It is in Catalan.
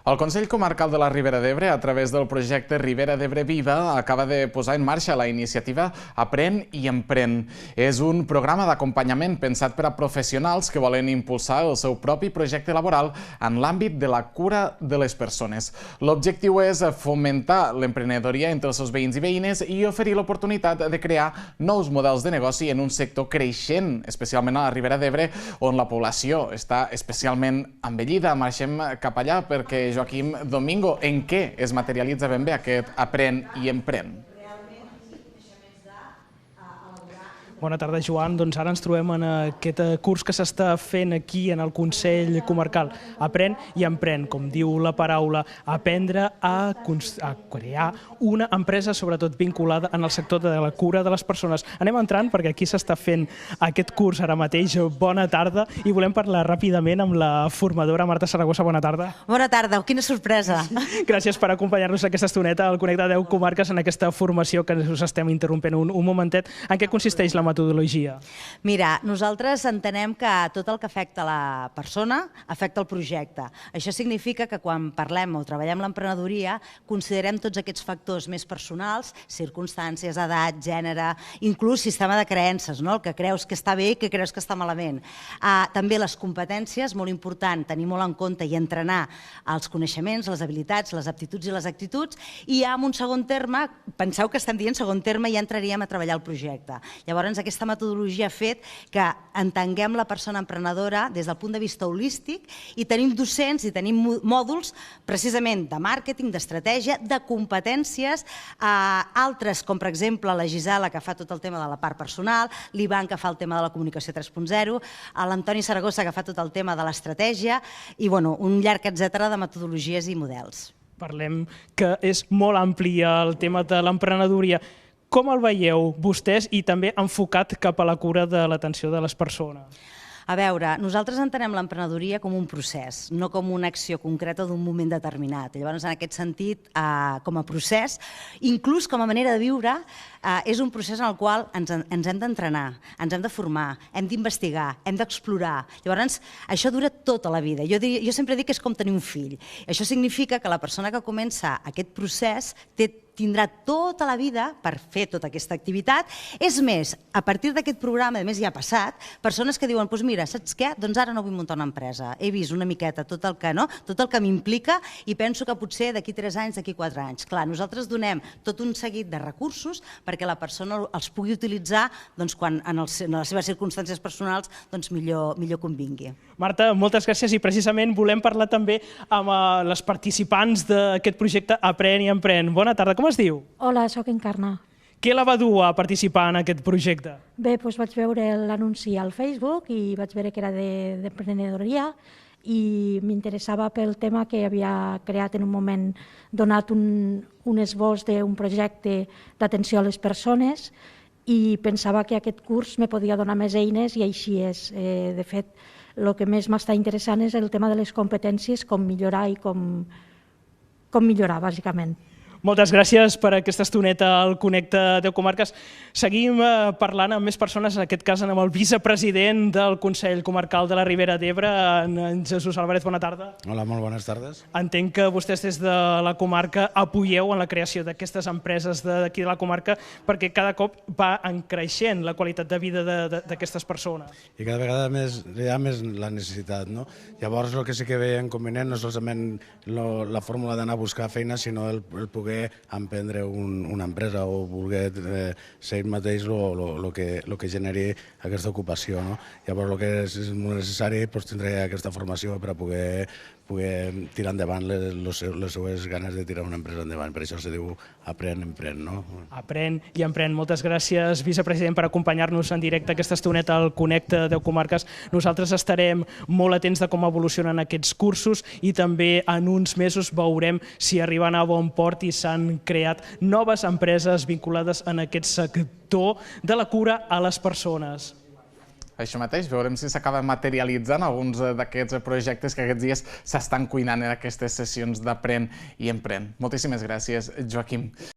El Consell Comarcal de la Ribera d'Ebre, a través del projecte Ribera d'Ebre Viva, acaba de posar en marxa la iniciativa Aprèn i Emprèn. És un programa d'acompanyament pensat per a professionals que volen impulsar el seu propi projecte laboral en l'àmbit de la cura de les persones. L'objectiu és fomentar l'emprenedoria entre els seus veïns i veïnes i oferir l'oportunitat de crear nous models de negoci en un sector creixent, especialment a la Ribera d'Ebre, on la població està especialment envellida. Marxem cap allà perquè Joaquim Domingo, en què es materialitza ben bé aquest Aprèn i Emprèn? Bona tarda, Joan. Doncs ara ens trobem en aquest curs que s'està fent aquí en el Consell Comarcal. Aprèn i Emprèn, com diu la paraula, aprendre a crear una empresa, sobretot vinculada en el sector de la cura de les persones. Anem entrant perquè aquí s'està fent aquest curs ara mateix. Bona tarda i volem parlar ràpidament amb la formadora Marta Saragossa. Bona tarda. Bona tarda, quina sorpresa. Gràcies per acompanyar-nos aquesta estoneta al Connecta 10 Comarques en aquesta formació que us estem interrompent un momentet. En què consisteix la metodologia? Mira, nosaltres entenem que tot el que afecta la persona afecta el projecte. Això significa que quan parlem o treballem l'emprenedoria considerem tots aquests factors més personals, circumstàncies, edat, gènere, inclús sistema de creences, no? El que creus que està bé i que creus que està malament. També les competències, molt important, tenir molt en compte i entrenar els coneixements, les habilitats, les aptituds i les actituds, i ja en un segon terme, penseu que estem dient segon terme, ja entraríem a treballar el projecte. Llavors, aquesta metodologia ha fet que entenguem la persona emprenedora des del punt de vista holístic i tenim docents i tenim mòduls precisament de màrqueting, d'estratègia, de competències, altres com per exemple la Gisela que fa tot el tema de la part personal, l'Ivan que fa el tema de la comunicació 3.0, l'Antoni Saragossa que fa tot el tema de l'estratègia i un llarg etcètera de metodologies i models. Parlem que és molt ampli el tema de l'emprenedoria. Com el veieu vostès i també enfocat cap a la cura de l'atenció de les persones? A veure, nosaltres entenem l'emprenedoria com un procés, no com una acció concreta d'un moment determinat. Llavors, en aquest sentit, com a procés, inclús com a manera de viure, és un procés en el qual ens hem d'entrenar, ens hem de formar, hem d'investigar, hem d'explorar. Llavors, això dura tota la vida. Jo sempre dic que és com tenir un fill. Això significa que la persona que comença aquest procés tindrà tota la vida per fer tota aquesta activitat. És més, a partir d'aquest programa, a més ja ha passat, persones que diuen, doncs mira, saps què? Doncs ara no vull muntar una empresa. He vist una miqueta tot el que m'implica i penso que potser d'aquí 3 anys, d'aquí 4 anys. Clar, nosaltres donem tot un seguit de recursos perquè la persona els pugui utilitzar quan en les seves circumstàncies personals millor convingui. Marta, moltes gràcies i precisament volem parlar també amb les participants d'aquest projecte Aprèn i Emprèn. Bona tarda, com es diu? Hola, soc Encarna. Què la va dur a participar en aquest projecte? Bé, doncs vaig veure l'anunci al Facebook i vaig veure que era d'emprenedoria i m'interessava pel tema que havia creat en un moment donat un esbós d'un projecte d'atenció a les persones i pensava que aquest curs me podia donar més eines i així és. De fet, el que més m'està interessant és el tema de les competències, com millorar i com millorar, bàsicament. Moltes gràcies per aquesta estoneta al Connecta 10 Comarques. Seguim parlant amb més persones, en aquest cas amb el vicepresident del Consell Comarcal de la Ribera d'Ebre, en Jesús Álvarez. Bona tarda. Hola, molt bones tardes. Entenc que vostès des de la comarca apoyeu en la creació d'aquestes empreses d'aquí de la comarca perquè cada cop va creixent la qualitat de vida d'aquestes persones. I cada vegada hi ha més la necessitat, no? Llavors el que sí que veiem convenient no és solament la fórmula d'anar a buscar feina, sinó el poder emprendre una empresa o voler ser ell mateix el que generi aquesta ocupació. Llavors el que és molt necessari és tindre aquesta formació per a poder tirar endavant les seues ganes de tirar una empresa endavant. Per això se diu Aprèn, Emprèn. Aprèn i Emprèn. Moltes gràcies, vicepresident, per acompanyar-nos en directe aquesta estoneta al Connecta 10 Comarques. Nosaltres estarem molt atents de com evolucionen aquests cursos i també en uns mesos veurem si arriben a bon port i s'han creat noves empreses vinculades en aquest sector de la cura a les persones. Això mateix, veurem si s'acaba materialitzant alguns d'aquests projectes que aquests dies s'estan cuinant en aquestes sessions d'Aprèn i Emprèn. Moltíssimes gràcies, Joaquim.